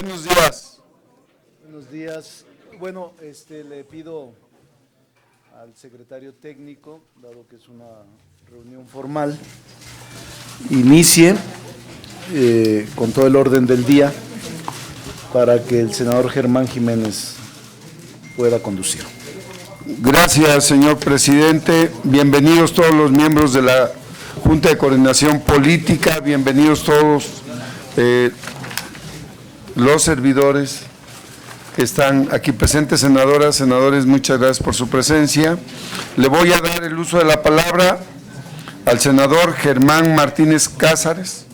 Buenos días. Buenos días. Bueno, le pido al secretario técnico, dado que es una reunión formal, inicie con todo el orden del día para que el senador Germán Jiménez pueda conducir. Gracias, señor presidente. Bienvenidos todos los miembros de la Junta de Coordinación Política, bienvenidos todos los servidores que están aquí presentes, senadoras, senadores, muchas gracias por su presencia. Le voy a dar el uso de la palabra al senador Germán Martínez Cázares,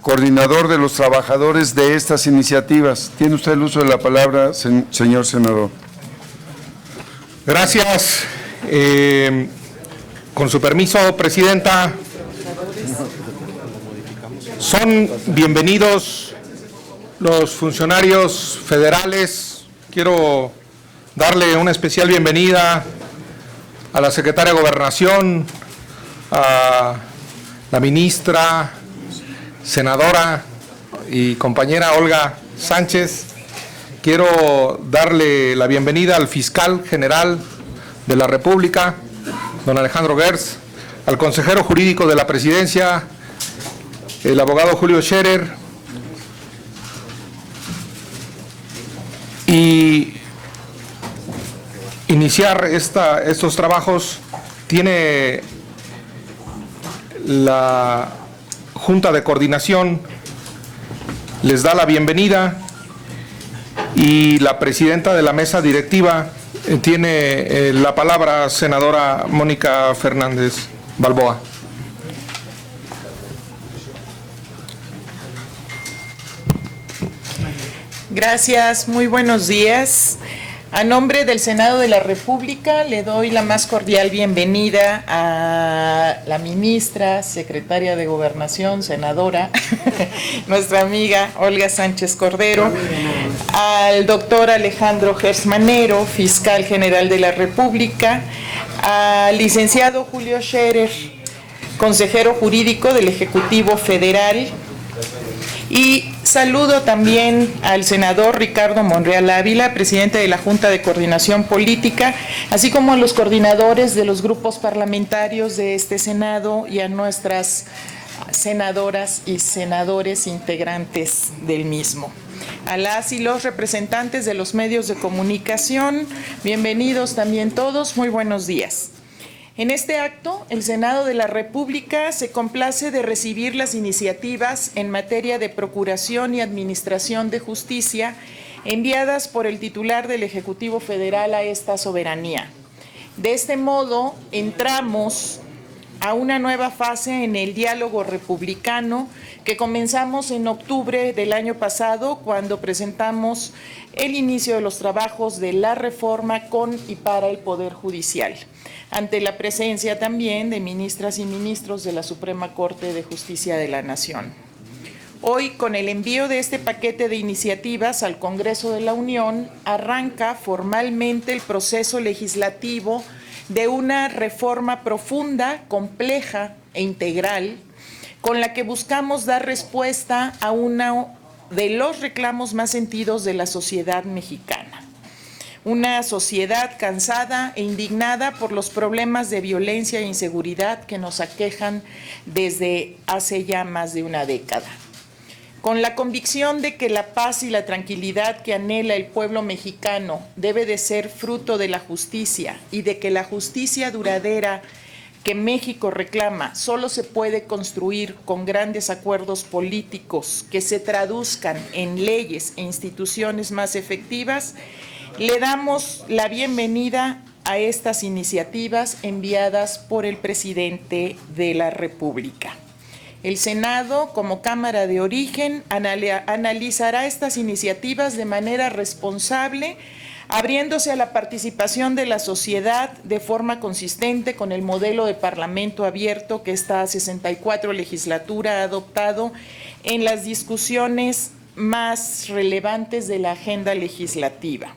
coordinador de los trabajadores de estas iniciativas. Tiene usted el uso de la palabra, señor senador. Gracias. Con su permiso, presidenta, son bienvenidos los funcionarios federales. Quiero darle una especial bienvenida a la secretaria de Gobernación, a la ministra, senadora y compañera Olga Sánchez. Quiero darle la bienvenida al fiscal general de la República, don Alejandro Gertz, al consejero jurídico de la presidencia, el abogado Julio Scherer, y iniciar estos trabajos tiene la Junta de Coordinación, les da la bienvenida, y la presidenta de la mesa directiva tiene la palabra, senadora Mónica Fernández Balboa. Gracias, muy buenos días. A nombre del Senado de la República le doy la más cordial bienvenida a la ministra, secretaria de Gobernación, senadora, nuestra amiga Olga Sánchez Cordero, al doctor Alejandro Gertz Manero, fiscal general de la República, al licenciado Julio Scherer, consejero jurídico del Ejecutivo Federal, y saludo también al senador Ricardo Monreal Ávila, presidente de la Junta de Coordinación Política, así como a los coordinadores de los grupos parlamentarios de este Senado y a nuestras senadoras y senadores integrantes del mismo. A las y los representantes de los medios de comunicación, bienvenidos también todos, muy buenos días. En este acto, el Senado de la República se complace de recibir las iniciativas en materia de procuración y administración de justicia enviadas por el titular del Ejecutivo Federal a esta soberanía. De este modo, entramos a una nueva fase en el diálogo republicano que comenzamos en octubre del año pasado, cuando presentamos el inicio de los trabajos de la reforma con y para el Poder Judicial, ante la presencia también de ministras y ministros de la Suprema Corte de Justicia de la Nación. Hoy, con el envío de este paquete de iniciativas al Congreso de la Unión, arranca formalmente el proceso legislativo de una reforma profunda, compleja e integral, con la que buscamos dar respuesta a uno de los reclamos más sentidos de la sociedad mexicana. Una sociedad cansada e indignada por los problemas de violencia e inseguridad que nos aquejan desde hace ya más de una década. Con la convicción de que la paz y la tranquilidad que anhela el pueblo mexicano debe de ser fruto de la justicia, y de que la justicia duradera que México reclama solo se puede construir con grandes acuerdos políticos que se traduzcan en leyes e instituciones más efectivas, le damos la bienvenida a estas iniciativas enviadas por el presidente de la República. El Senado, como Cámara de Origen, analizará estas iniciativas de manera responsable, abriéndose a la participación de la sociedad de forma consistente con el modelo de parlamento abierto que esta 64 legislatura ha adoptado en las discusiones más relevantes de la agenda legislativa.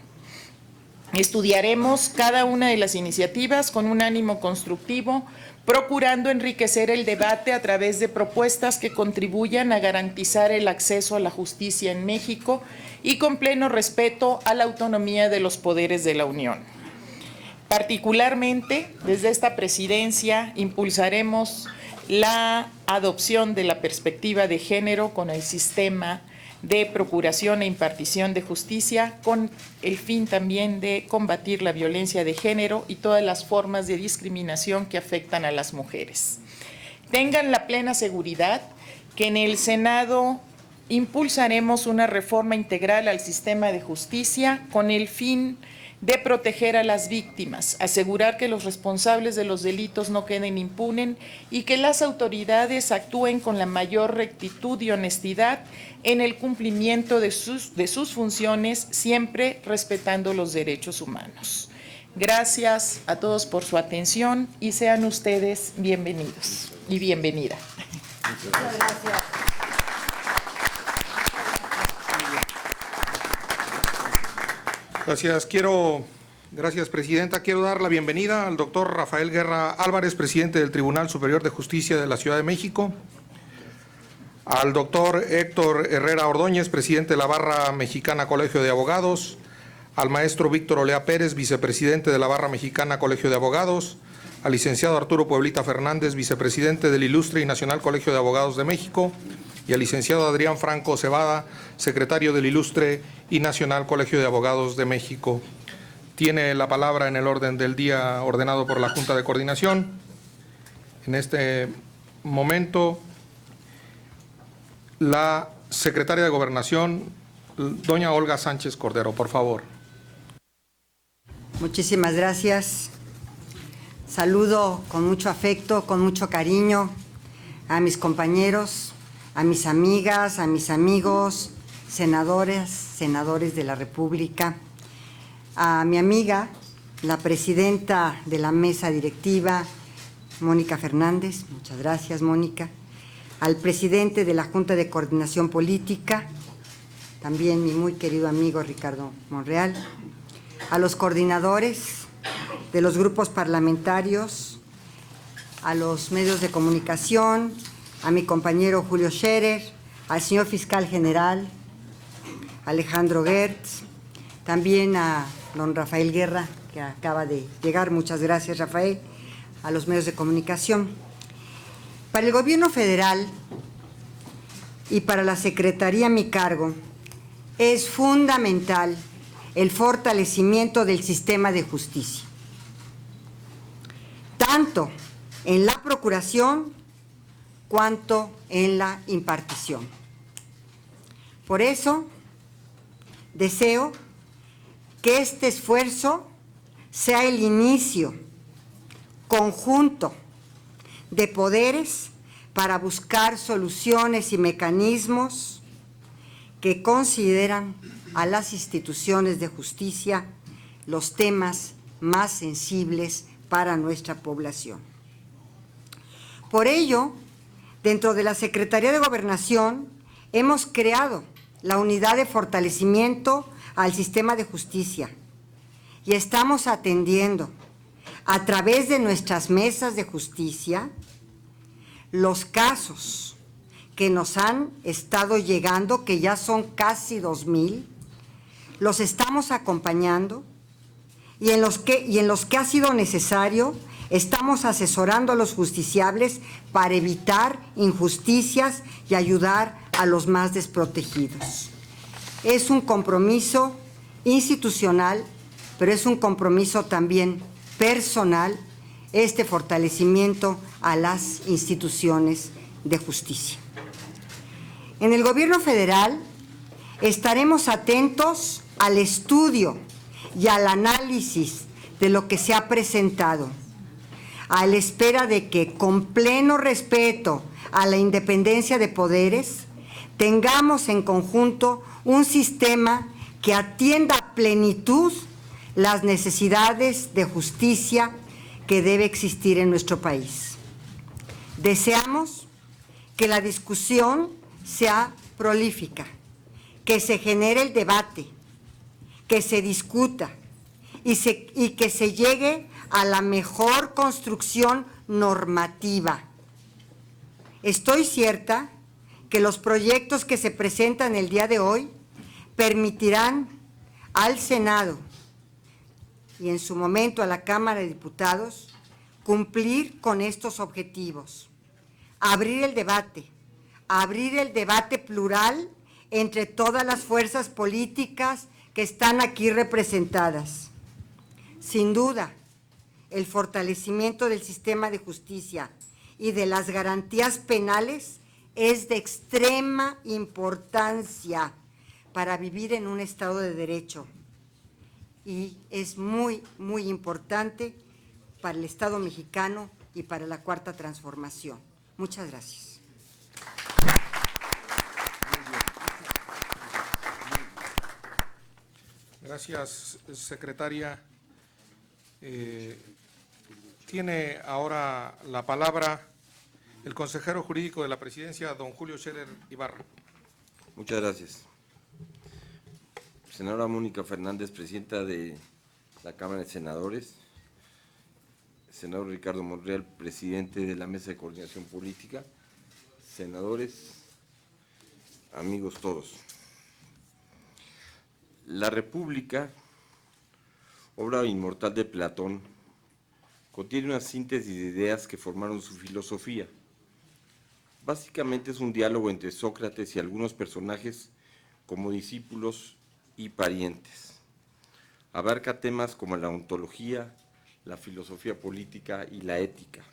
Estudiaremos cada una de las iniciativas con un ánimo constructivo procurando enriquecer el debate a través de propuestas que contribuyan a garantizar el acceso a la justicia en México y con pleno respeto a la autonomía de los poderes de la Unión. Particularmente, desde esta presidencia, impulsaremos la adopción de la perspectiva de género con el sistema de procuración e impartición de justicia, con el fin también de combatir la violencia de género y todas las formas de discriminación que afectan a las mujeres. Tengan la plena seguridad que en el Senado impulsaremos una reforma integral al sistema de justicia con el fin de proteger a las víctimas, asegurar que los responsables de los delitos no queden impunes y que las autoridades actúen con la mayor rectitud y honestidad en el cumplimiento de sus funciones, siempre respetando los derechos humanos. Gracias a todos por su atención y sean ustedes bienvenidos y bienvenida. Muchas gracias. Gracias, Presidenta. Quiero dar la bienvenida al doctor Rafael Guerra Álvarez, presidente del Tribunal Superior de Justicia de la Ciudad de México, al doctor Héctor Herrera Ordóñez, presidente de la Barra Mexicana Colegio de Abogados, al maestro Víctor Olea Pérez, vicepresidente de la Barra Mexicana Colegio de Abogados, al licenciado Arturo Pueblita Fernández, vicepresidente del Ilustre y Nacional Colegio de Abogados de México, y al licenciado Adrián Franco Cebada, secretario del Ilustre y Nacional Colegio de Abogados de México. Tiene la palabra en el orden del día ordenado por la Junta de Coordinación. En este momento, la secretaria de Gobernación, doña Olga Sánchez Cordero, por favor. Muchísimas gracias. Saludo con mucho afecto, con mucho cariño a mis compañeros, a mis amigas, a mis amigos, senadores de la República, a mi amiga, la presidenta de la mesa directiva, Mónica Fernández, muchas gracias, Mónica, al presidente de la Junta de Coordinación Política, también mi muy querido amigo Ricardo Monreal, a los coordinadores de los grupos parlamentarios, a los medios de comunicación, a mi compañero Julio Scherer, al señor fiscal general Alejandro Gertz, también a don Rafael Guerra, que acaba de llegar, muchas gracias Rafael, a los medios de comunicación. Para el gobierno federal y para la Secretaría a mi cargo, es fundamental el fortalecimiento del sistema de justicia, tanto en la procuración cuanto en la impartición. Por eso, deseo que este esfuerzo sea el inicio conjunto de poderes para buscar soluciones y mecanismos que consideran a las instituciones de justicia los temas más sensibles para nuestra población. Por ello, dentro de la Secretaría de Gobernación hemos creado la Unidad de Fortalecimiento al Sistema de Justicia y estamos atendiendo a través de nuestras mesas de justicia los casos que nos han estado llegando, que ya son casi 2,000, los estamos acompañando y en los que ha sido necesario estamos asesorando a los justiciables para evitar injusticias y ayudar a los más desprotegidos. Es un compromiso institucional, pero es un compromiso también personal, este fortalecimiento a las instituciones de justicia. En el gobierno federal estaremos atentos al estudio y al análisis de lo que se ha presentado, a la espera de que, con pleno respeto a la independencia de poderes, tengamos en conjunto un sistema que atienda a plenitud las necesidades de justicia que debe existir en nuestro país. Deseamos que la discusión sea prolífica, que se genere el debate, que se discuta y que se llegue a la mejor construcción normativa. Estoy cierta que los proyectos que se presentan el día de hoy permitirán al Senado y en su momento a la Cámara de Diputados cumplir con estos objetivos. Abrir el debate plural entre todas las fuerzas políticas que están aquí representadas. Sin duda, el fortalecimiento del sistema de justicia y de las garantías penales es de extrema importancia para vivir en un Estado de Derecho y es muy, muy importante para el Estado mexicano y para la Cuarta Transformación. Muchas gracias. Gracias, secretaria. Tiene ahora la palabra el consejero jurídico de la Presidencia, don Julio Scherer Ibarra. Muchas gracias. Senadora Mónica Fernández, presidenta de la Cámara de Senadores. Senador Ricardo Monreal, presidente de la Mesa de Coordinación Política. Senadores, amigos todos. La República, obra inmortal de Platón, contiene una síntesis de ideas que formaron su filosofía. Básicamente es un diálogo entre Sócrates y algunos personajes como discípulos y parientes. Abarca temas como la ontología, la filosofía política y la ética.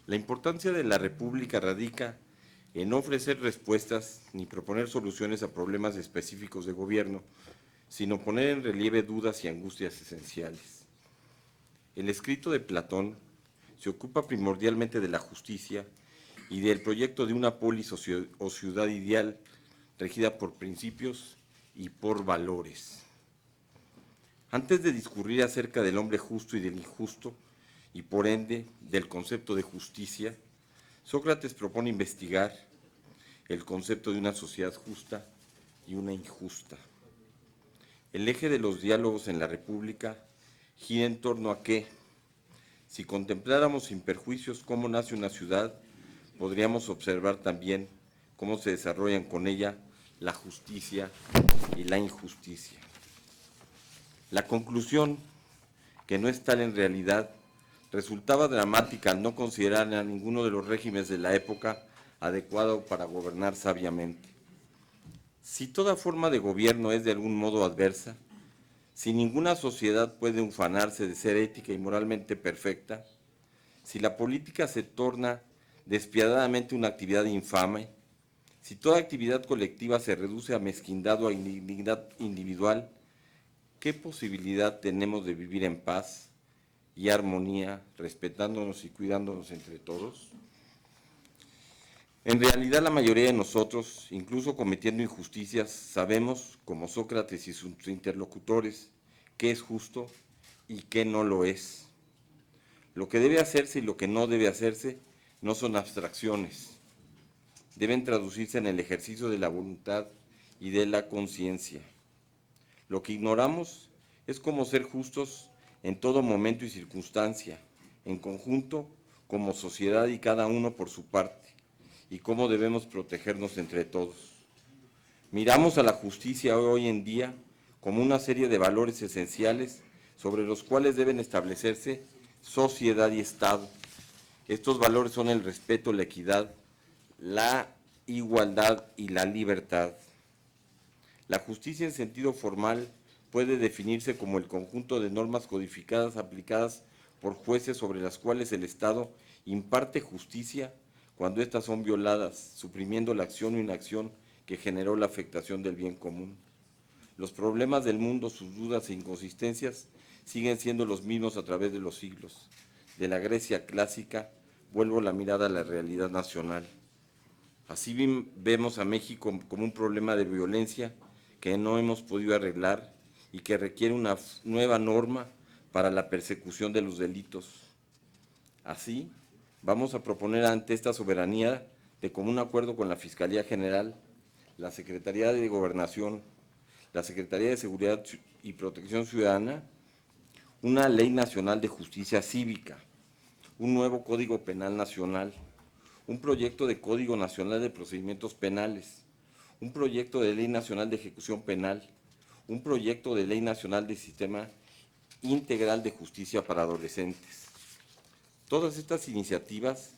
La importancia de la República radica en no ofrecer respuestas ni proponer soluciones a problemas específicos de gobierno, sino poner en relieve dudas y angustias esenciales. El escrito de Platón se ocupa primordialmente de la justicia y del proyecto de una polis o ciudad ideal regida por principios y por valores. Antes de discurrir acerca del hombre justo y del injusto, y por ende del concepto de justicia, Sócrates propone investigar el concepto de una sociedad justa y una injusta. El eje de los diálogos en la República gira en torno a que, si contempláramos sin perjuicios cómo nace una ciudad, podríamos observar también cómo se desarrollan con ella la justicia y la injusticia. La conclusión, que no es tal en realidad, resultaba dramática al no considerar a ninguno de los regímenes de la época adecuado para gobernar sabiamente. Si toda forma de gobierno es de algún modo adversa, si ninguna sociedad puede ufanarse de ser ética y moralmente perfecta, si la política se torna despiadadamente una actividad infame, si toda actividad colectiva se reduce a mezquindad o a indignidad individual, ¿qué posibilidad tenemos de vivir en paz y armonía, respetándonos y cuidándonos entre todos? En realidad, la mayoría de nosotros, incluso cometiendo injusticias, sabemos, como Sócrates y sus interlocutores, qué es justo y qué no lo es. Lo que debe hacerse y lo que no debe hacerse no son abstracciones. Deben traducirse en el ejercicio de la voluntad y de la conciencia. Lo que ignoramos es cómo ser justos en todo momento y circunstancia, en conjunto, como sociedad y cada uno por su parte, y cómo debemos protegernos entre todos. Miramos a la justicia hoy en día como una serie de valores esenciales sobre los cuales deben establecerse sociedad y Estado. Estos valores son el respeto, la equidad, la igualdad y la libertad. La justicia en sentido formal puede definirse como el conjunto de normas codificadas aplicadas por jueces sobre las cuales el Estado imparte justicia cuando éstas son violadas, suprimiendo la acción o inacción que generó la afectación del bien común. Los problemas del mundo, sus dudas e inconsistencias siguen siendo los mismos a través de los siglos. De la Grecia clásica, vuelvo la mirada a la realidad nacional. Así vemos a México como un problema de violencia que no hemos podido arreglar y que requiere una nueva norma para la persecución de los delitos. Así, vamos a proponer ante esta soberanía, de común acuerdo con la Fiscalía General, la Secretaría de Gobernación, la Secretaría de Seguridad y Protección Ciudadana, una ley nacional de justicia cívica, un nuevo Código Penal Nacional, un proyecto de Código Nacional de Procedimientos Penales, un proyecto de Ley Nacional de Ejecución Penal, un proyecto de Ley Nacional de Sistema Integral de Justicia para Adolescentes. Todas estas iniciativas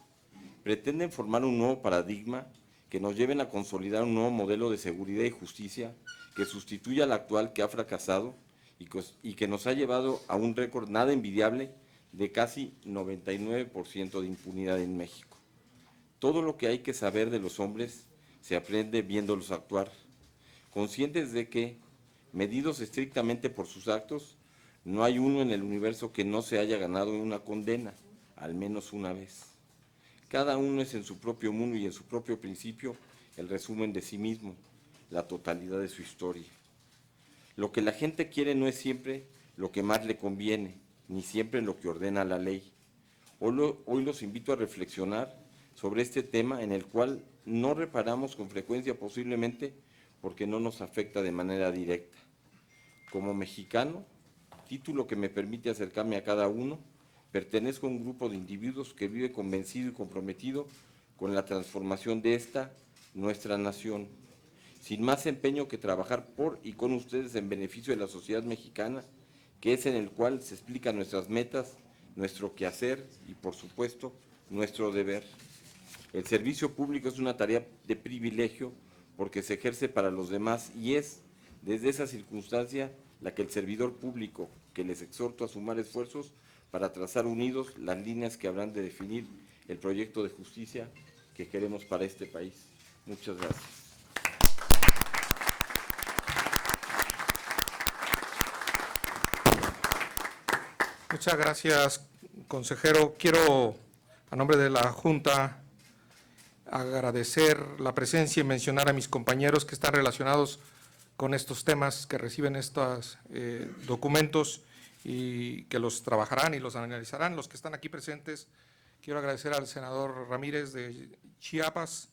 pretenden formar un nuevo paradigma que nos lleven a consolidar un nuevo modelo de seguridad y justicia que sustituya al actual que ha fracasado y que nos ha llevado a un récord nada envidiable de casi 99% de impunidad en México. Todo lo que hay que saber de los hombres se aprende viéndolos actuar, conscientes de que, medidos estrictamente por sus actos, no hay uno en el universo que no se haya ganado una condena, al menos una vez. Cada uno es en su propio mundo y en su propio principio el resumen de sí mismo, la totalidad de su historia. Lo que la gente quiere no es siempre lo que más le conviene, ni siempre lo que ordena la ley. Hoy los invito a reflexionar sobre este tema en el cual no reparamos con frecuencia posiblemente porque no nos afecta de manera directa. Como mexicano, título que me permite acercarme a cada uno, pertenezco a un grupo de individuos que vive convencido y comprometido con la transformación de esta, nuestra nación, sin más empeño que trabajar por y con ustedes en beneficio de la sociedad mexicana, que es en el cual se explican nuestras metas, nuestro quehacer y, por supuesto, nuestro deber. El servicio público es una tarea de privilegio porque se ejerce para los demás y es, desde esa circunstancia, la que el servidor público, que les exhorto a sumar esfuerzos para trazar unidos las líneas que habrán de definir el proyecto de justicia que queremos para este país. Muchas gracias. Muchas gracias, consejero. Quiero, a nombre de la Junta, agradecer la presencia y mencionar a mis compañeros que están relacionados con estos temas, que reciben estos documentos y que los trabajarán y los analizarán. Los que están aquí presentes, quiero agradecer al senador Ramírez de Chiapas,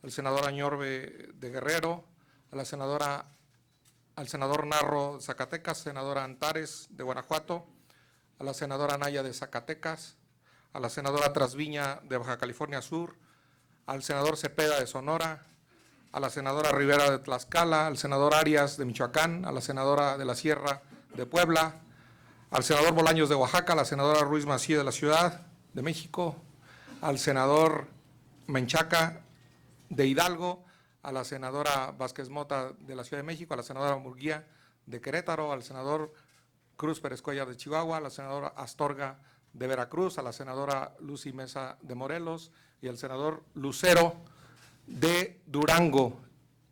al senador Añorbe de Guerrero, a la senadora, al senador Narro de Zacatecas, senadora Antares de Guanajuato, a la senadora Naya de Zacatecas, a la senadora Trasviña de Baja California Sur, al senador Cepeda de Sonora, a la senadora Rivera de Tlaxcala, al senador Arias de Michoacán, a la senadora de la Sierra de Puebla, al senador Bolaños de Oaxaca, a la senadora Ruiz Massieu de la Ciudad de México, al senador Menchaca de Hidalgo, a la senadora Vázquez Mota de la Ciudad de México, a la senadora Murguía de Querétaro, al senador Cruz Pérez Cuellar de Chihuahua, a la senadora Astorga de Veracruz, a la senadora Lucy Mesa de Morelos y al senador Lucero de Durango,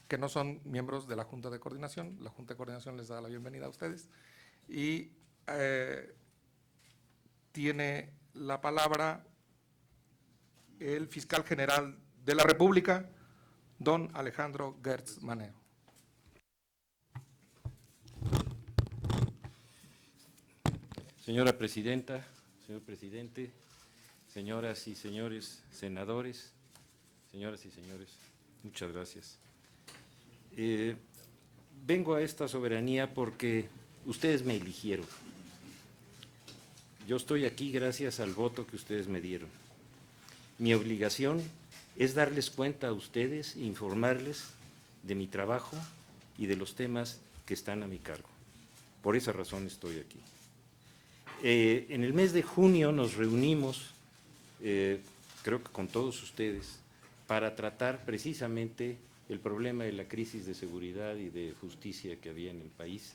que no son miembros de la Junta de Coordinación. La Junta de Coordinación les da la bienvenida a ustedes. Y tiene la palabra el fiscal general de la República, don Alejandro Gertz Manero. Señora Presidenta, señor Presidente, señoras y señores senadores, señoras y señores, muchas gracias. Vengo a esta soberanía porque ustedes me eligieron. Yo estoy aquí gracias al voto que ustedes me dieron. Mi obligación es darles cuenta a ustedes e informarles de mi trabajo y de los temas que están a mi cargo. Por esa razón estoy aquí. En el mes de junio nos reunimos, creo que con todos ustedes, para tratar precisamente el problema de la crisis de seguridad y de justicia que había en el país.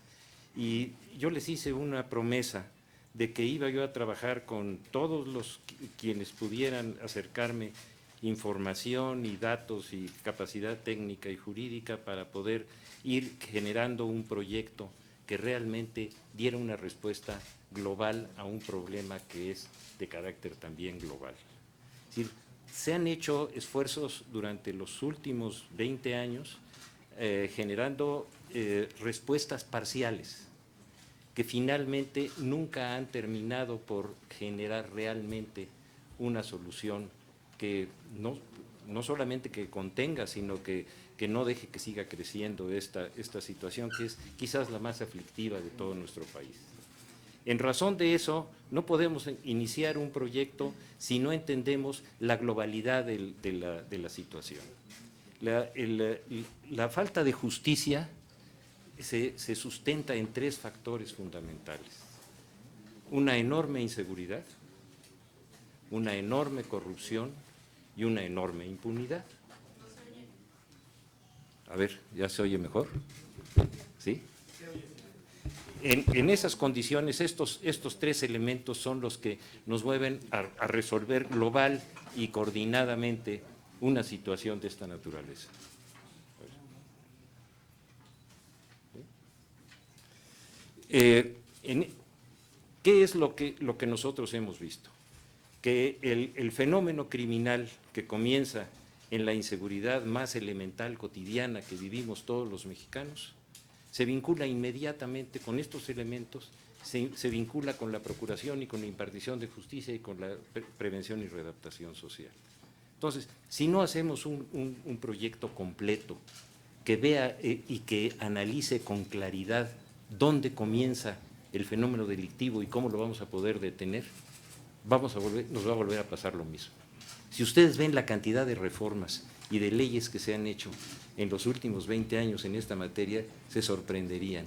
Y yo les hice una promesa de que iba yo a trabajar con todos los quienes pudieran acercarme información y datos y capacidad técnica y jurídica para poder ir generando un proyecto que realmente diera una respuesta global a un problema que es de carácter también global. Es decir, se han hecho esfuerzos durante los últimos 20 años generando respuestas parciales que finalmente nunca han terminado por generar realmente una solución que no solamente que contenga, sino que no deje que siga creciendo esta situación que es quizás la más aflictiva de todo nuestro país. En razón de eso, no podemos iniciar un proyecto si no entendemos la globalidad de la situación. La falta de justicia se sustenta en 3 factores fundamentales: una enorme inseguridad, una enorme corrupción y una enorme impunidad. A ver, ¿ya se oye mejor? ¿Sí? En esas condiciones, estos 3 elementos son los que nos mueven a resolver global y coordinadamente una situación de esta naturaleza. ¿Qué es lo que nosotros hemos visto? Que el fenómeno criminal que comienza en la inseguridad más elemental cotidiana que vivimos todos los mexicanos, se vincula inmediatamente con estos elementos, se vincula con la procuración y con la impartición de justicia y con la prevención y readaptación social. Entonces, si no hacemos un proyecto completo que vea y que analice con claridad dónde comienza el fenómeno delictivo y cómo lo vamos a poder detener, nos va a volver a pasar lo mismo. Si ustedes ven la cantidad de reformas y de leyes que se han hecho en los últimos 20 años en esta materia, se sorprenderían.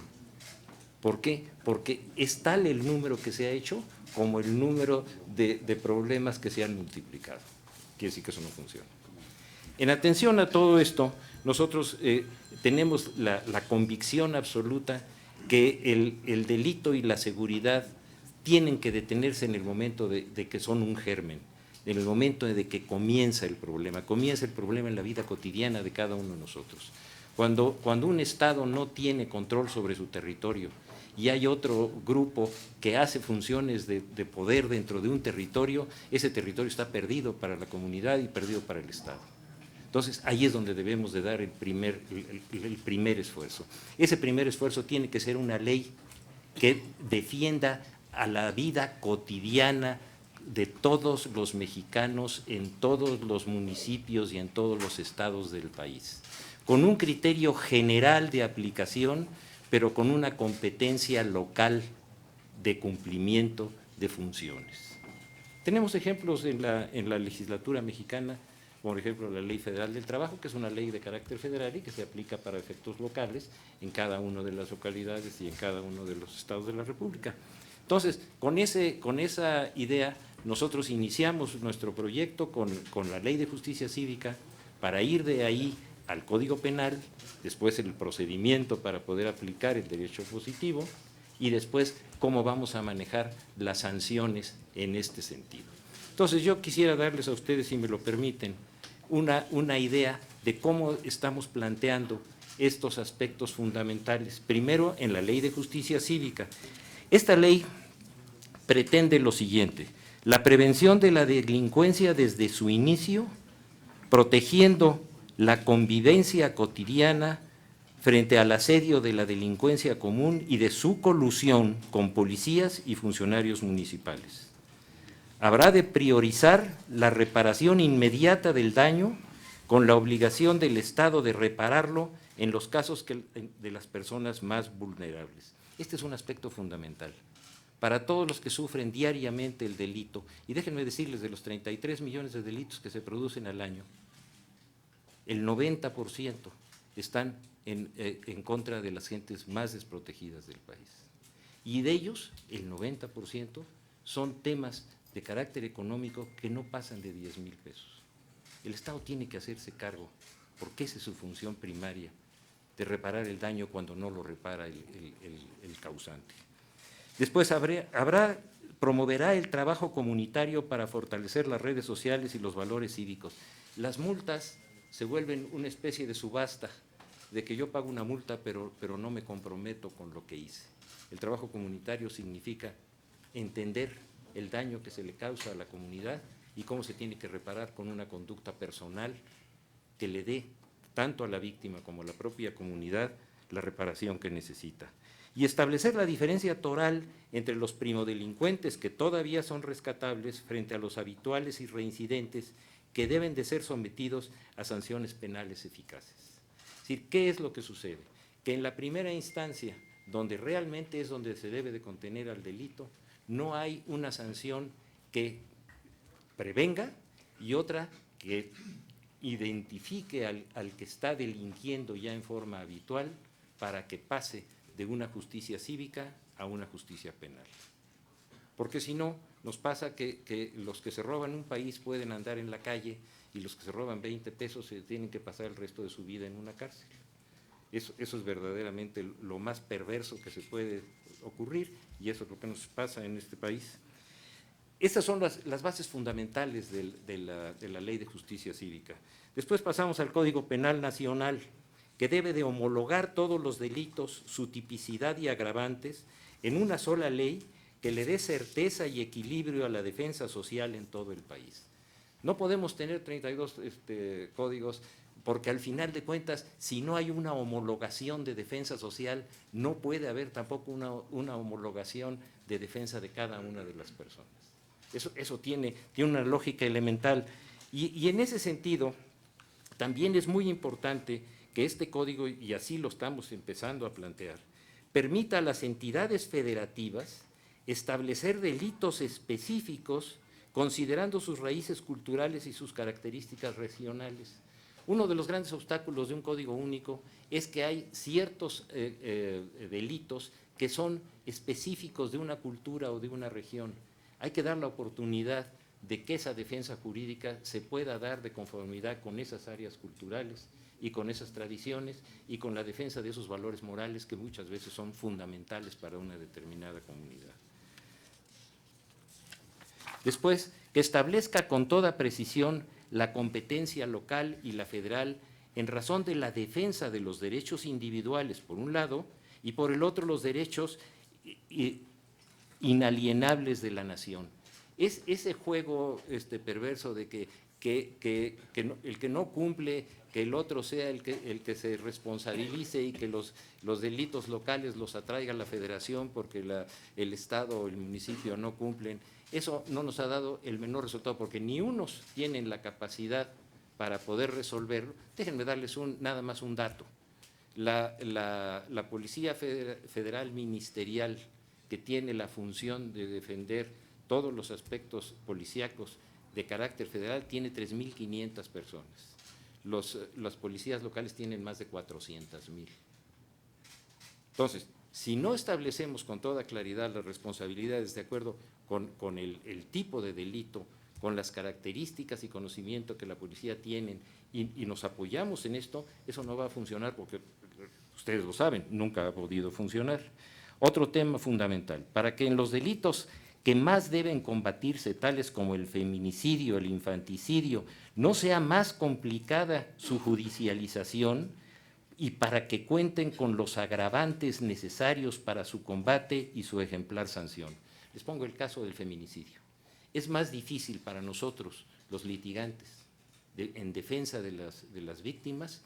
¿Por qué? Porque es tal el número que se ha hecho como el número de problemas que se han multiplicado. Quiere decir que eso no funciona. En atención a todo esto, nosotros tenemos la convicción absoluta que el delito y la seguridad tienen que detenerse en el momento de que son un germen, en el momento de que comienza el problema en la vida cotidiana de cada uno de nosotros. Cuando un Estado no tiene control sobre su territorio y hay otro grupo que hace funciones de poder dentro de un territorio, ese territorio está perdido para la comunidad y perdido para el Estado. Entonces, ahí es donde debemos de dar el primer esfuerzo. Ese primer esfuerzo tiene que ser una ley que defienda a la vida cotidiana de todos los mexicanos en todos los municipios y en todos los estados del país, con un criterio general de aplicación, pero con una competencia local de cumplimiento de funciones. Tenemos ejemplos en la legislatura mexicana, por ejemplo, la Ley Federal del Trabajo, que es una ley de carácter federal y que se aplica para efectos locales en cada una de las localidades y en cada uno de los estados de la República. Entonces, con esa idea, nosotros iniciamos nuestro proyecto con la Ley de Justicia Cívica para ir de ahí al Código Penal, después el procedimiento para poder aplicar el derecho positivo y después cómo vamos a manejar las sanciones en este sentido. Entonces, yo quisiera darles a ustedes, si me lo permiten, una idea de cómo estamos planteando estos aspectos fundamentales. Primero, en la Ley de Justicia Cívica. Esta ley pretende lo siguiente: la prevención de la delincuencia desde su inicio, protegiendo la convivencia cotidiana frente al asedio de la delincuencia común y de su colusión con policías y funcionarios municipales. Habrá de priorizar la reparación inmediata del daño con la obligación del Estado de repararlo en los casos de las personas más vulnerables. Este es un aspecto fundamental para todos los que sufren diariamente el delito. Y déjenme decirles, de los 33 millones de delitos que se producen al año, el 90% están en contra de las gentes más desprotegidas del país. Y de ellos, el 90% son temas de carácter económico que no pasan de 10,000 pesos. El Estado tiene que hacerse cargo, porque esa es su función primaria, de reparar el daño cuando no lo repara el causante. Después promoverá el trabajo comunitario para fortalecer las redes sociales y los valores cívicos. Las multas se vuelven una especie de subasta, de que yo pago una multa pero no me comprometo con lo que hice. El trabajo comunitario significa entender el daño que se le causa a la comunidad y cómo se tiene que reparar con una conducta personal que le dé tanto a la víctima como a la propia comunidad la reparación que necesita. Y establecer la diferencia toral entre los primodelincuentes que todavía son rescatables frente a los habituales y reincidentes que deben de ser sometidos a sanciones penales eficaces. Es decir, ¿qué es lo que sucede? Que en la primera instancia donde realmente es donde se debe de contener al delito, no hay una sanción que prevenga y otra que identifique al que está delinquiendo ya en forma habitual para que pase de una justicia cívica a una justicia penal. Porque si no, nos pasa que los que se roban un país pueden andar en la calle y los que se roban 20 pesos se tienen que pasar el resto de su vida en una cárcel. Eso es verdaderamente lo más perverso que se puede ocurrir y eso es lo que nos pasa en este país. Estas son las bases fundamentales de la Ley de Justicia Cívica. Después pasamos al Código Penal Nacional, que debe de homologar todos los delitos, su tipicidad y agravantes en una sola ley que le dé certeza y equilibrio a la defensa social en todo el país. No podemos tener 32 códigos porque al final de cuentas, si no hay una homologación de defensa social, no puede haber tampoco una homologación de defensa de cada una de las personas. Eso tiene una lógica elemental. Y en ese sentido, también es muy importante que este código, y así lo estamos empezando a plantear, permita a las entidades federativas establecer delitos específicos considerando sus raíces culturales y sus características regionales. Uno de los grandes obstáculos de un código único es que hay ciertos delitos que son específicos de una cultura o de una región. Hay que dar la oportunidad de que esa defensa jurídica se pueda dar de conformidad con esas áreas culturales y con esas tradiciones y con la defensa de esos valores morales que muchas veces son fundamentales para una determinada comunidad. Después, que establezca con toda precisión la competencia local y la federal en razón de la defensa de los derechos individuales, por un lado, y por el otro los derechos inalienables de la nación. Es ese juego perverso de que el que no cumple, que el otro sea el que se responsabilice y que los delitos locales los atraiga la federación porque el Estado o el municipio no cumplen. Eso no nos ha dado el menor resultado porque ni unos tienen la capacidad para poder resolverlo. Déjenme darles nada más un dato. La Policía Federal Ministerial, que tiene la función de defender todos los aspectos policíacos de carácter federal, tiene 3.500 personas. Las policías locales tienen más de 400.000. Entonces, si no establecemos con toda claridad las responsabilidades de acuerdo con el tipo de delito, con las características y conocimiento que la policía tiene y nos apoyamos en esto, eso no va a funcionar porque, ustedes lo saben, nunca ha podido funcionar. Otro tema fundamental, para que en los delitos que más deben combatirse, tales como el feminicidio, el infanticidio, no sea más complicada su judicialización y para que cuenten con los agravantes necesarios para su combate y su ejemplar sanción. Les pongo el caso del feminicidio. Es más difícil para nosotros, los litigantes, en defensa de las víctimas,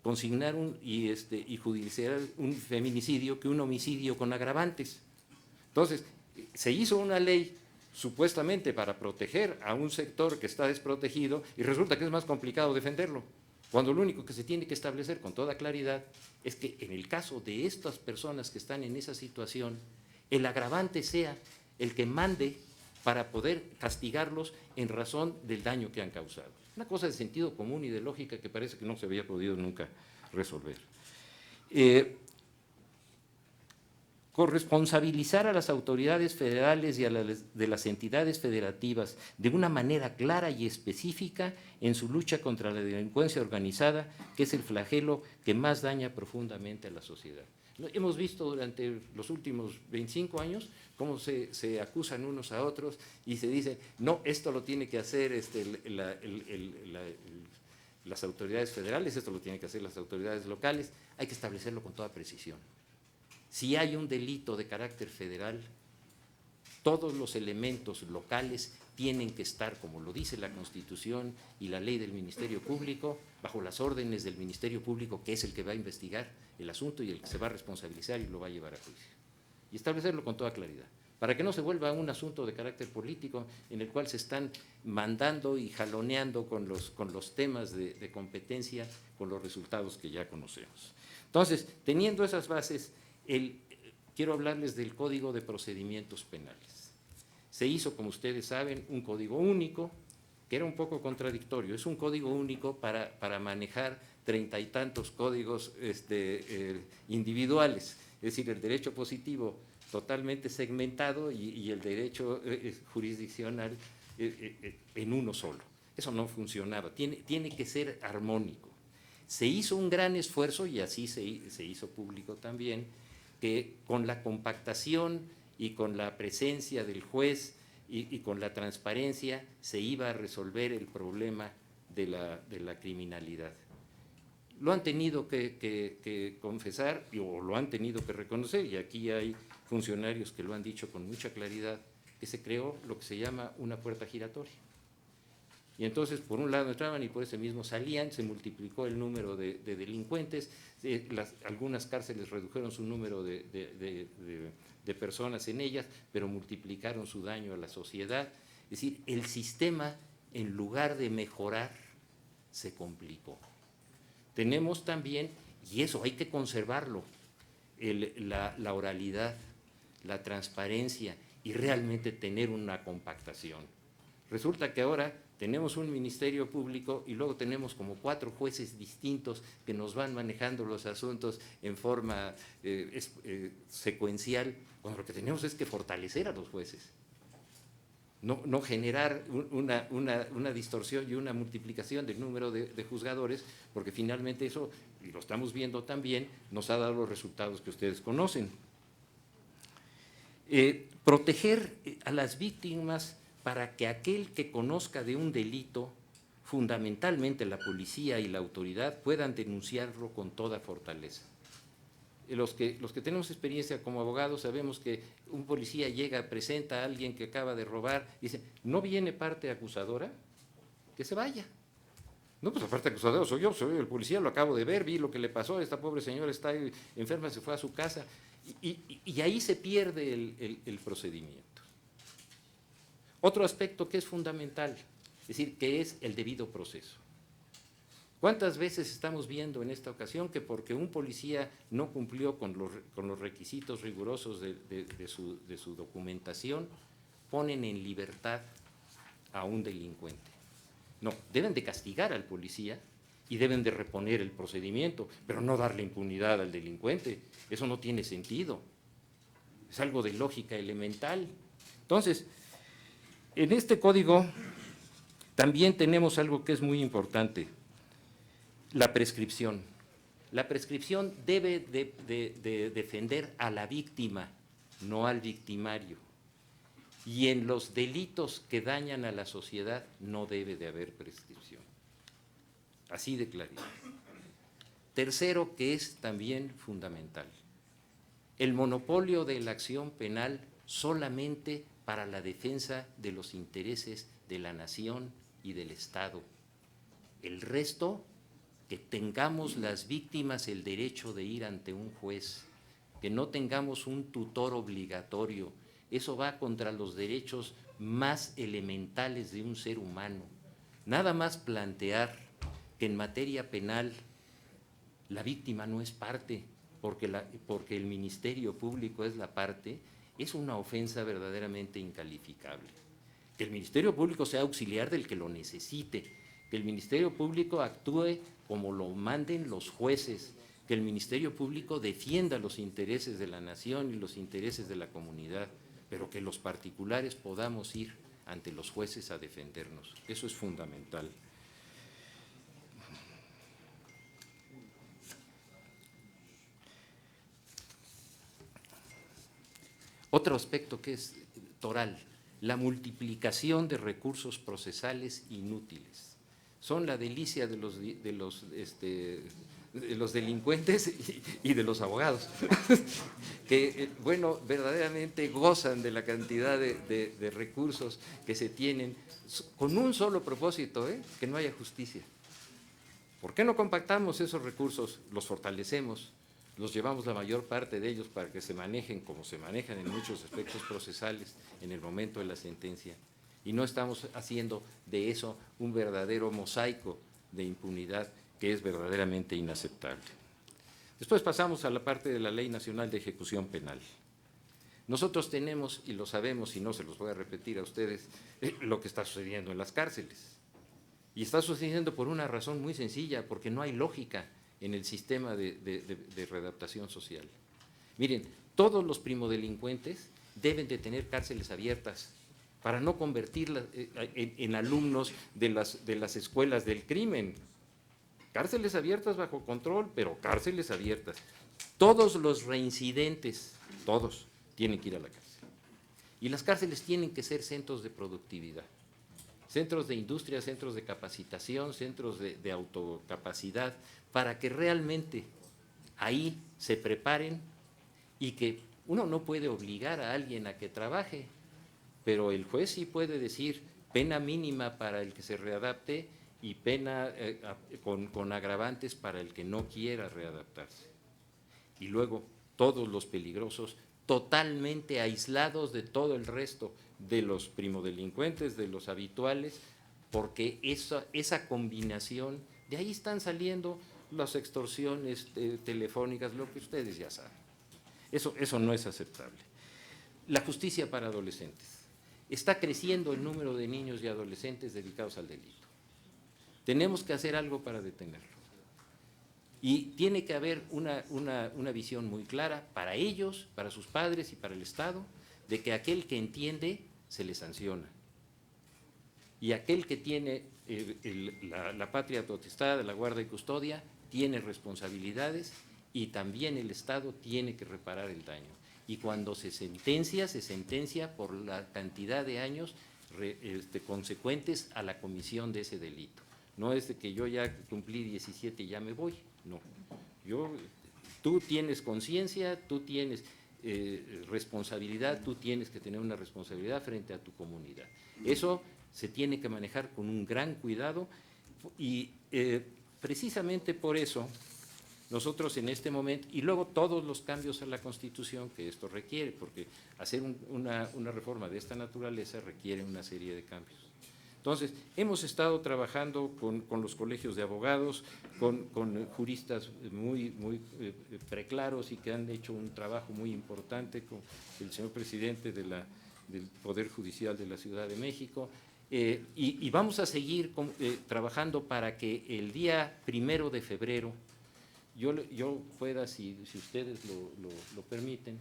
consignar y judiciar un feminicidio que un homicidio con agravantes. Entonces, se hizo una ley supuestamente para proteger a un sector que está desprotegido y resulta que es más complicado defenderlo, cuando lo único que se tiene que establecer con toda claridad es que en el caso de estas personas que están en esa situación, el agravante sea el que mande para poder castigarlos en razón del daño que han causado. Una cosa de sentido común y de lógica que parece que no se había podido nunca resolver. Corresponsabilizar a las autoridades federales y a de las entidades federativas de una manera clara y específica en su lucha contra la delincuencia organizada, que es el flagelo que más daña profundamente a la sociedad. Hemos visto durante los últimos 25 años cómo se acusan unos a otros y se dice, no, esto lo tiene que hacer las autoridades federales, esto lo tienen que hacer las autoridades locales, hay que establecerlo con toda precisión. Si hay un delito de carácter federal, todos los elementos locales tienen que estar, como lo dice la Constitución y la ley del Ministerio Público, bajo las órdenes del Ministerio Público, que es el que va a investigar el asunto y el que se va a responsabilizar y lo va a llevar a juicio. Y establecerlo con toda claridad, para que no se vuelva un asunto de carácter político en el cual se están mandando y jaloneando con los temas de competencia, con los resultados que ya conocemos. Entonces, teniendo esas bases, quiero hablarles del Código de Procedimientos Penales. Se hizo, como ustedes saben, un código único, que era un poco contradictorio. Es un código único para manejar 30 y tantos códigos individuales, es decir, el derecho positivo totalmente segmentado y el derecho jurisdiccional en uno solo. Eso no funcionaba, tiene que ser armónico. Se hizo un gran esfuerzo, y así se hizo público también, que con la compactación y con la presencia del juez y con la transparencia se iba a resolver el problema de la criminalidad. Lo han tenido que confesar o lo han tenido que reconocer, y aquí hay funcionarios que lo han dicho con mucha claridad, que se creó lo que se llama una puerta giratoria. Y entonces, por un lado entraban y por ese mismo salían, se multiplicó el número de delincuentes, algunas cárceles redujeron su número de personas en ellas, pero multiplicaron su daño a la sociedad. Es decir, el sistema, en lugar de mejorar, se complicó. Tenemos también, y eso hay que conservarlo, la oralidad, la transparencia y realmente tener una compactación. Resulta que ahora tenemos un ministerio público y luego tenemos como 4 jueces distintos que nos van manejando los asuntos en forma secuencial, cuando lo que tenemos es que fortalecer a los jueces. No generar una distorsión y una multiplicación del número de juzgadores, porque finalmente eso, y lo estamos viendo también, nos ha dado los resultados que ustedes conocen. Proteger a las víctimas para que aquel que conozca de un delito, fundamentalmente la policía y la autoridad, puedan denunciarlo con toda fortaleza. Los que tenemos experiencia como abogados sabemos que un policía llega, presenta a alguien que acaba de robar, dice, ¿no viene parte acusadora? Que se vaya. No, pues la parte acusadora soy yo, soy el policía, lo acabo de ver, vi lo que le pasó, esta pobre señora está enferma, se fue a su casa, y ahí se pierde el procedimiento. Otro aspecto que es fundamental, es decir, que es el debido proceso. ¿Cuántas veces estamos viendo en esta ocasión que porque un policía no cumplió con los requisitos rigurosos de su documentación, ponen en libertad a un delincuente? No, deben de castigar al policía y deben de reponer el procedimiento, pero no darle impunidad al delincuente. Eso no tiene sentido. Es algo de lógica elemental. Entonces, en este código también tenemos algo que es muy importante. La prescripción. La prescripción debe de defender a la víctima, no al victimario. Y en los delitos que dañan a la sociedad no debe de haber prescripción. Así de claridad. Tercero, que es también fundamental, el monopolio de la acción penal solamente para la defensa de los intereses de la nación y del Estado. El resto, que tengamos las víctimas el derecho de ir ante un juez, que no tengamos un tutor obligatorio. Eso va contra los derechos más elementales de un ser humano. Nada más plantear que en materia penal la víctima no es parte, porque el Ministerio Público es la parte, es una ofensa verdaderamente incalificable. Que el Ministerio Público sea auxiliar del que lo necesite, que el Ministerio Público actúe como lo manden los jueces, que el Ministerio Público defienda los intereses de la nación y los intereses de la comunidad, pero que los particulares podamos ir ante los jueces a defendernos. Eso es fundamental. Otro aspecto que es toral, la multiplicación de recursos procesales inútiles. Son la delicia de los delincuentes y de los abogados, que, bueno, verdaderamente gozan de la cantidad de recursos que se tienen con un solo propósito, que no haya justicia. ¿Por qué no compactamos esos recursos, los fortalecemos, los llevamos la mayor parte de ellos para que se manejen como se manejan en muchos aspectos procesales en el momento de la sentencia? Y no estamos haciendo de eso un verdadero mosaico de impunidad que es verdaderamente inaceptable. Después pasamos a la parte de la Ley Nacional de Ejecución Penal. Nosotros tenemos, y lo sabemos, y no se los voy a repetir a ustedes, lo que está sucediendo en las cárceles. Y está sucediendo por una razón muy sencilla, porque no hay lógica en el sistema de readaptación social. Miren, todos los primodelincuentes deben de tener cárceles abiertas para no convertirlas en alumnos de las escuelas del crimen. Cárceles abiertas bajo control, pero cárceles abiertas. Todos los reincidentes, todos, tienen que ir a la cárcel. Y las cárceles tienen que ser centros de productividad, centros de industria, centros de capacitación, centros de autocapacidad, para que realmente ahí se preparen y que uno no puede obligar a alguien a que trabaje, pero el juez sí puede decir pena mínima para el que se readapte y pena con agravantes para el que no quiera readaptarse. Y luego todos los peligrosos totalmente aislados de todo el resto de los primodelincuentes, de los habituales, porque esa combinación, de ahí están saliendo las extorsiones telefónicas, lo que ustedes ya saben. Eso no es aceptable. La justicia para adolescentes. Está creciendo el número de niños y adolescentes dedicados al delito. Tenemos que hacer algo para detenerlo. Y tiene que haber una visión muy clara para ellos, para sus padres y para el Estado, de que aquel que entiende se le sanciona. Y aquel que tiene la patria potestad, la guarda y custodia, tiene responsabilidades y también el Estado tiene que reparar el daño. Y cuando se sentencia por la cantidad de años consecuentes a la comisión de ese delito. No es de que yo ya cumplí 17 y ya me voy, no. Tú tienes conciencia, tú tienes responsabilidad, tú tienes que tener una responsabilidad frente a tu comunidad. Eso se tiene que manejar con un gran cuidado y precisamente por eso nosotros en este momento, y luego todos los cambios a la Constitución que esto requiere, porque hacer una reforma de esta naturaleza requiere una serie de cambios. Entonces, hemos estado trabajando con los colegios de abogados, con juristas muy preclaros y que han hecho un trabajo muy importante, con el señor presidente del Poder Judicial de la Ciudad de México, y vamos a seguir trabajando para que el día 1 de febrero yo pueda, si ustedes lo permiten,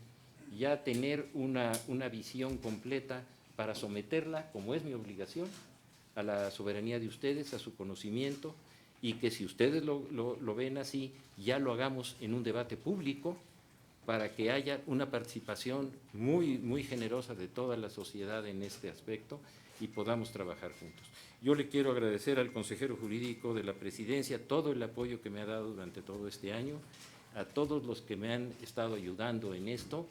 ya tener una visión completa para someterla, como es mi obligación, a la soberanía de ustedes, a su conocimiento, y que si ustedes lo ven así, ya lo hagamos en un debate público para que haya una participación muy generosa de toda la sociedad en este aspecto y podamos trabajar juntos. Yo le quiero agradecer al consejero jurídico de la Presidencia todo el apoyo que me ha dado durante todo este año, a todos los que me han estado ayudando en esto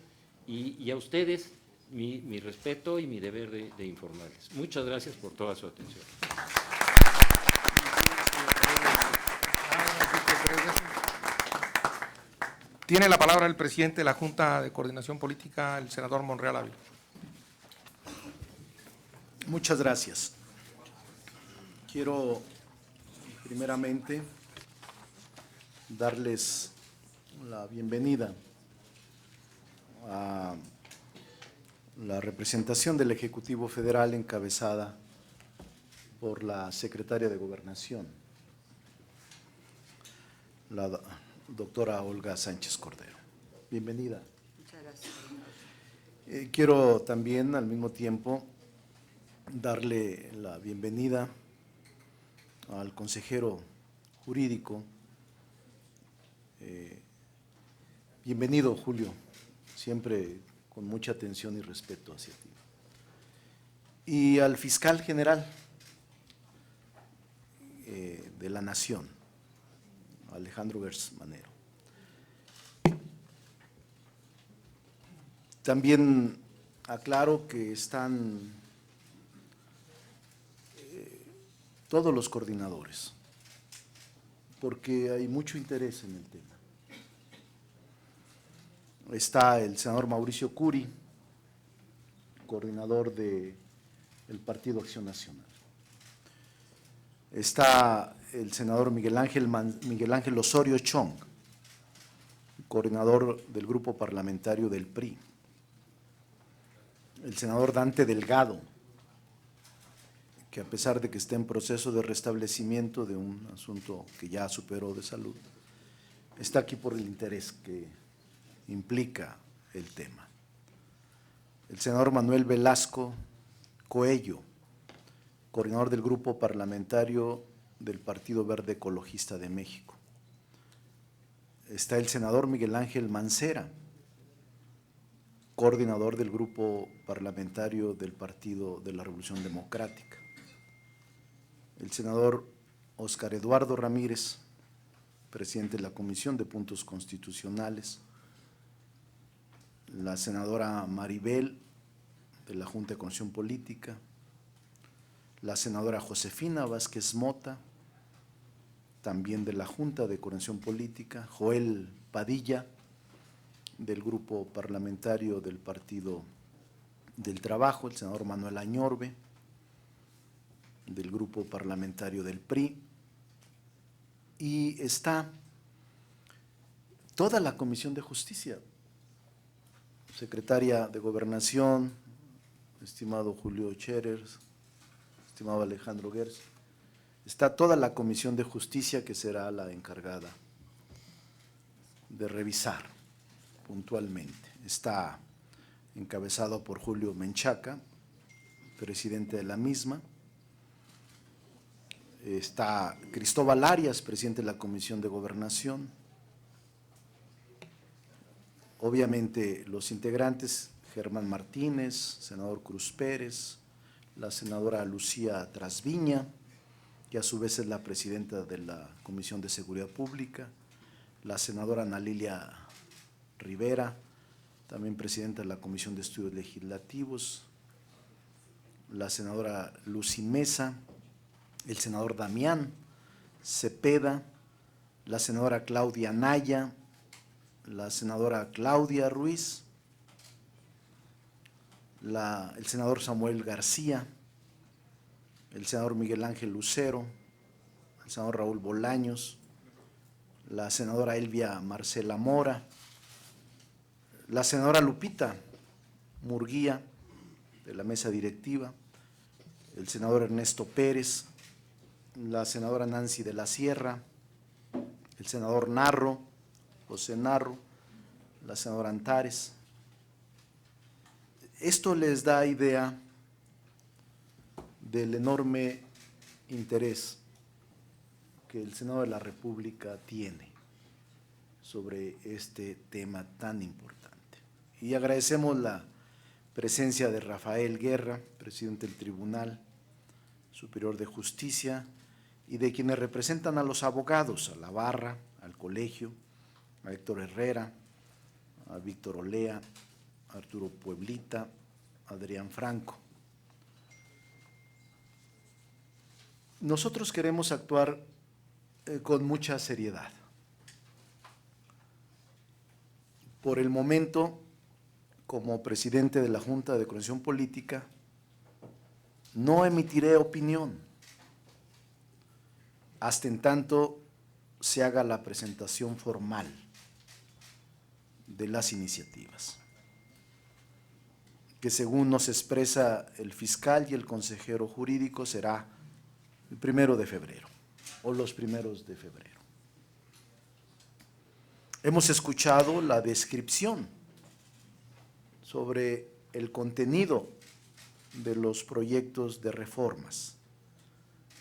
y a ustedes mi respeto y mi deber de informarles. Muchas gracias por toda su atención. Tiene la palabra el presidente de la Junta de Coordinación Política, el senador Monreal Ávila. Muchas gracias. Quiero primeramente darles la bienvenida a la representación del Ejecutivo Federal encabezada por la Secretaria de Gobernación, la doctora Olga Sánchez Cordero. Bienvenida. Muchas gracias. Quiero también al mismo tiempo darle la bienvenida al consejero jurídico. Bienvenido, Julio, siempre con mucha atención y respeto hacia ti. Y al fiscal general de la Nación, Alejandro Gersmanero. También aclaro que están todos los coordinadores, porque hay mucho interés en el tema. Está el senador Mauricio Curi, coordinador del Partido Acción Nacional. Está el senador Miguel Ángel Osorio Chong, coordinador del grupo parlamentario del PRI. el senador Dante Delgado, que a pesar de que está en proceso de restablecimiento de un asunto que ya superó de salud, está aquí por el interés que implica el tema. El senador Manuel Velasco Coello, coordinador del Grupo Parlamentario del Partido Verde Ecologista de México. Está el senador Miguel Ángel Mancera, coordinador del Grupo Parlamentario del Partido de la Revolución Democrática. El senador Óscar Eduardo Ramírez, presidente de la Comisión de Puntos Constitucionales. La senadora Maribel, de la Junta de Coordinación Política. La senadora Josefina Vázquez Mota, también de la Junta de Coordinación Política. Joel Padilla, del Grupo Parlamentario del Partido del Trabajo. El senador Manuel Añorbe, del Grupo Parlamentario del PRI, y está toda la Comisión de Justicia, secretaria de Gobernación, estimado Julio Scherer, estimado Alejandro Gers, está toda la Comisión de Justicia, que será la encargada de revisar puntualmente. Está encabezado por Julio Menchaca, presidente de la misma. Está Cristóbal Arias, presidente de la Comisión de Gobernación. Obviamente los integrantes, Germán Martínez, senador Cruz Pérez, la senadora Lucía Trasviña, que a su vez es la presidenta de la Comisión de Seguridad Pública, la senadora Ana Lilia Rivera, también presidenta de la Comisión de Estudios Legislativos, la senadora Lucy Mesa, el senador Damián Cepeda, la senadora Claudia Naya, la senadora Claudia Ruiz, el senador Samuel García, el senador Miguel Ángel Lucero, el senador Raúl Bolaños, la senadora Elvia Marcela Mora, la senadora Lupita Murguía, de la mesa directiva, el senador Ernesto Pérez, la senadora Nancy de la Sierra, el senador Narro, José Narro, la senadora Antares. Esto les da idea del enorme interés que el Senado de la República tiene sobre este tema tan importante. Y agradecemos la presencia de Rafael Guerra, presidente del Tribunal Superior de Justicia, y de quienes representan a los abogados, a la barra, al colegio, a Héctor Herrera, a Víctor Olea, a Arturo Pueblita, a Adrián Franco. Nosotros queremos actuar con mucha seriedad. Por el momento, como presidente de la Junta de Coordinación Política, no emitiré opinión hasta en tanto se haga la presentación formal de las iniciativas, que según nos expresa el fiscal y el consejero jurídico será el 1 de febrero o los primeros de febrero. Hemos escuchado la descripción sobre el contenido de los proyectos de reformas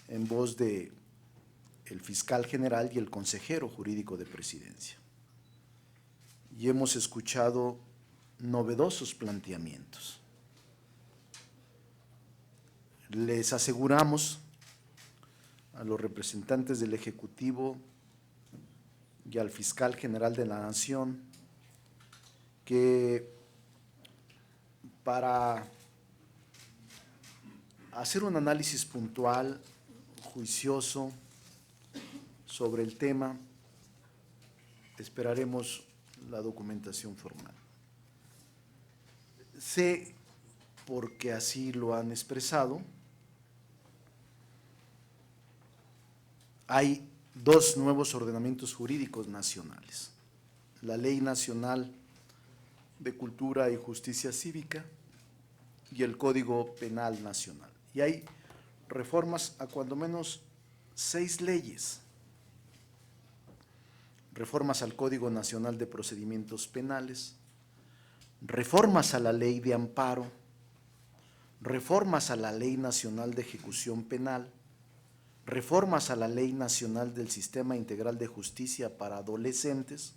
en voz de el fiscal general y el consejero jurídico de Presidencia. Y hemos escuchado novedosos planteamientos. Les aseguramos a los representantes del Ejecutivo y al fiscal general de la Nación que para hacer un análisis puntual, juicioso sobre el tema, esperaremos la documentación formal. Sé, porque así lo han expresado, hay dos nuevos ordenamientos jurídicos nacionales: la Ley Nacional de Cultura y Justicia Cívica y el Código Penal Nacional. Y hay reformas a cuando menos 6 leyes. Reformas al Código Nacional de Procedimientos Penales, reformas a la Ley de Amparo, reformas a la Ley Nacional de Ejecución Penal, reformas a la Ley Nacional del Sistema Integral de Justicia para Adolescentes,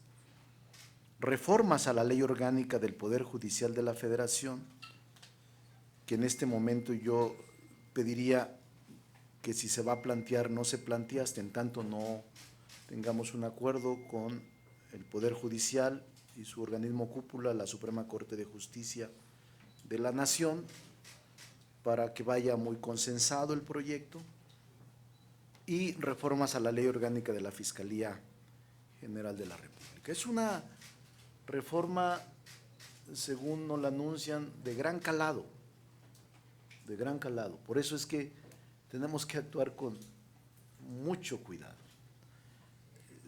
reformas a la Ley Orgánica del Poder Judicial de la Federación, que en este momento yo pediría que si se va a plantear, no se plantee hasta en tanto no tengamos un acuerdo con el Poder Judicial y su organismo cúpula, la Suprema Corte de Justicia de la Nación, para que vaya muy consensado el proyecto, y reformas a la Ley Orgánica de la Fiscalía General de la República. Es una reforma, según nos la anuncian, de gran calado, de gran calado. Por eso es que tenemos que actuar con mucho cuidado.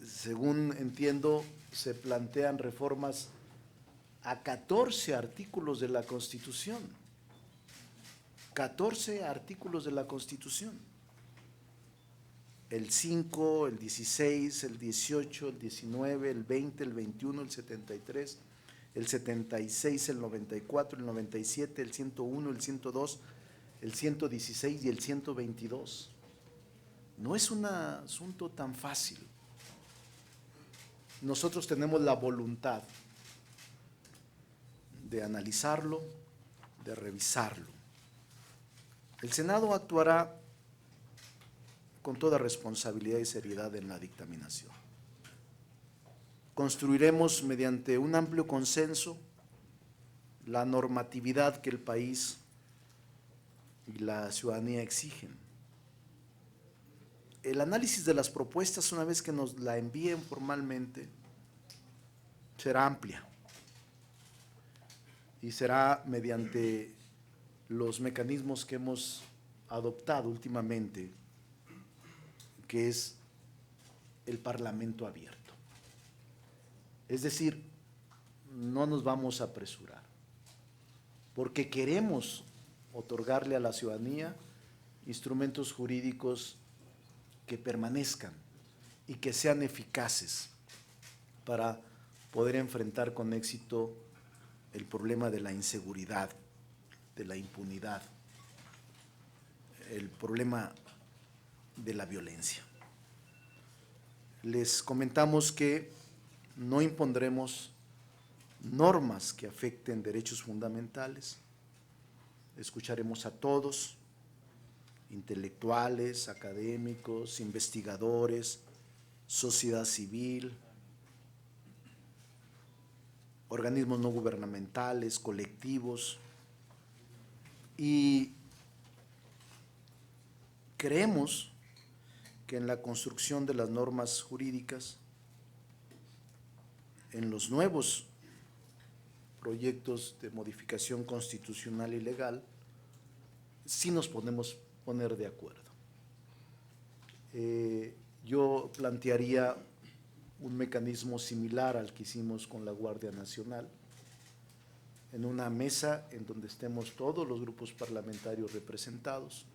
Según entiendo, se plantean reformas a 14 artículos de la Constitución. 14 artículos de la Constitución. El 5, el 16, el 18, el 19, el 20, el 21, el 73, el 76, el 94, el 97, el 101, el 102, el 116 y el 122. No es un asunto tan fácil. Nosotros tenemos la voluntad de analizarlo, de revisarlo. El Senado actuará con toda responsabilidad y seriedad en la dictaminación. Construiremos mediante un amplio consenso la normatividad que el país y la ciudadanía exigen. El análisis de las propuestas, una vez que nos la envíen formalmente, será amplia y será mediante los mecanismos que hemos adoptado últimamente, que es el Parlamento abierto. Es decir, no nos vamos a apresurar, porque queremos otorgarle a la ciudadanía instrumentos jurídicos que permanezcan y que sean eficaces para poder enfrentar con éxito el problema de la inseguridad, de la impunidad, el problema de la violencia. Les comentamos que no impondremos normas que afecten derechos fundamentales. Escucharemos a todos, intelectuales, académicos, investigadores, sociedad civil, organismos no gubernamentales, colectivos, y creemos que en la construcción de las normas jurídicas, en los nuevos proyectos de modificación constitucional y legal, sí nos podemos poner de acuerdo. Yo plantearía un mecanismo similar al que hicimos con la Guardia Nacional, en una mesa en donde estemos todos los grupos parlamentarios representados,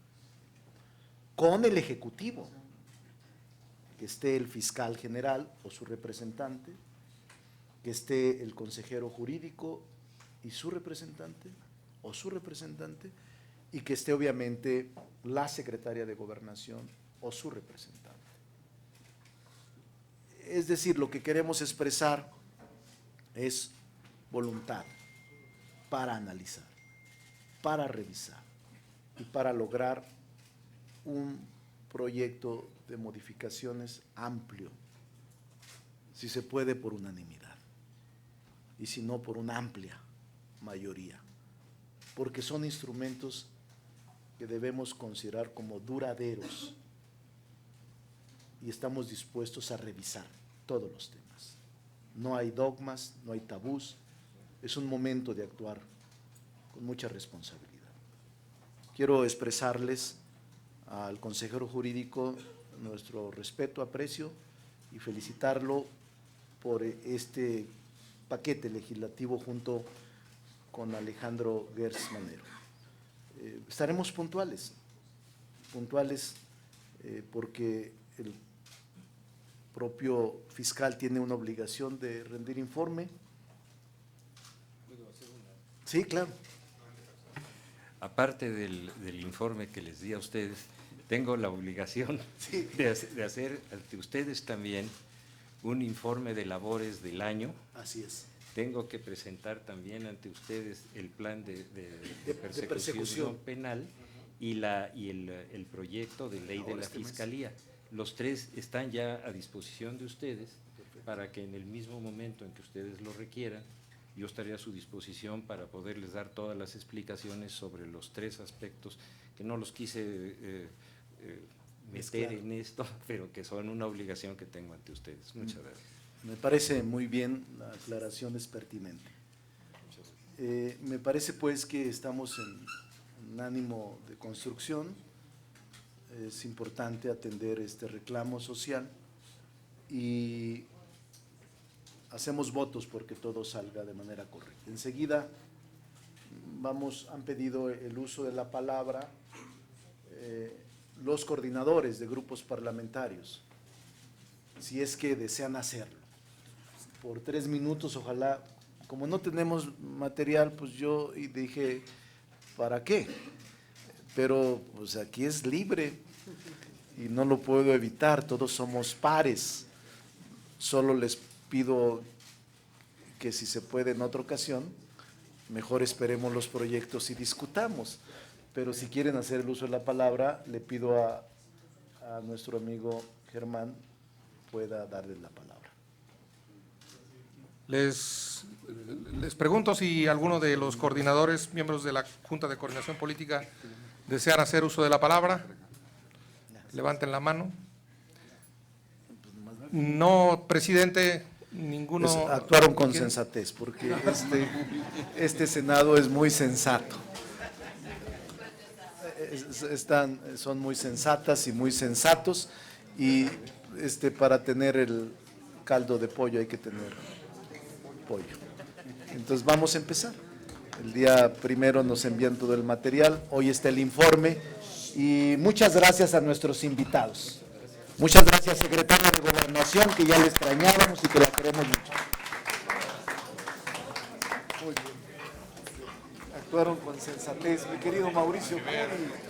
con el Ejecutivo, que esté el fiscal general o su representante, que esté el consejero jurídico y su representante o su representante, y que esté obviamente la secretaria de Gobernación o su representante. Es decir, lo que queremos expresar es voluntad para analizar, para revisar y para lograr un proyecto de modificaciones amplio, si se puede por unanimidad, y si no por una amplia mayoría, porque son instrumentos que debemos considerar como duraderos y estamos dispuestos a revisar todos los temas. No hay dogmas, no hay tabús, es un momento de actuar con mucha responsabilidad. Quiero expresarles al consejero jurídico nuestro respeto, aprecio y felicitarlo por este paquete legislativo junto con Alejandro Gertz Manero. estaremos puntuales, porque el propio fiscal tiene una obligación de rendir informe. Sí, claro. Aparte del informe que les di a ustedes, tengo la obligación Sí. de hacer ante ustedes también un informe de labores del año. Así es. Tengo que presentar también ante ustedes el plan de persecución persecución penal y el proyecto de ley de la Fiscalía. Los tres están ya a disposición de ustedes para que en el mismo momento en que ustedes lo requieran, yo estaré a su disposición para poderles dar todas las explicaciones sobre los tres aspectos que no los quise meter en esto, pero que son una obligación que tengo ante ustedes. Muchas gracias. Me parece muy bien, la aclaración es pertinente. Me parece pues que estamos en un ánimo de construcción. Es importante atender este reclamo social y hacemos votos porque todo salga de manera correcta. Enseguida han pedido el uso de la palabra los coordinadores de grupos parlamentarios, si es que desean hacerlo. Por 3 minutos, ojalá. Como no tenemos material, pues yo dije, ¿para qué? Pero pues aquí es libre y no lo puedo evitar, todos somos pares. Solo les pido que si se puede en otra ocasión, mejor esperemos los proyectos y discutamos. Pero si quieren hacer el uso de la palabra, le pido a nuestro amigo Germán pueda darles la palabra. Les pregunto si alguno de los coordinadores, miembros de la Junta de Coordinación Política, desean hacer uso de la palabra. Levanten la mano. No, presidente, ninguno. Actuaron con sensatez, porque este Senado es muy sensato. Son muy sensatas y muy sensatos, y para tener el caldo de pollo hay que tener pollo. Entonces vamos a empezar. El día primero nos envían todo el material, hoy está el informe, y muchas gracias a nuestros invitados. Muchas gracias, secretaria de Gobernación, que ya le extrañábamos y que la queremos mucho. Muy bien. Actuaron con sensatez. Mi querido Mauricio Curi.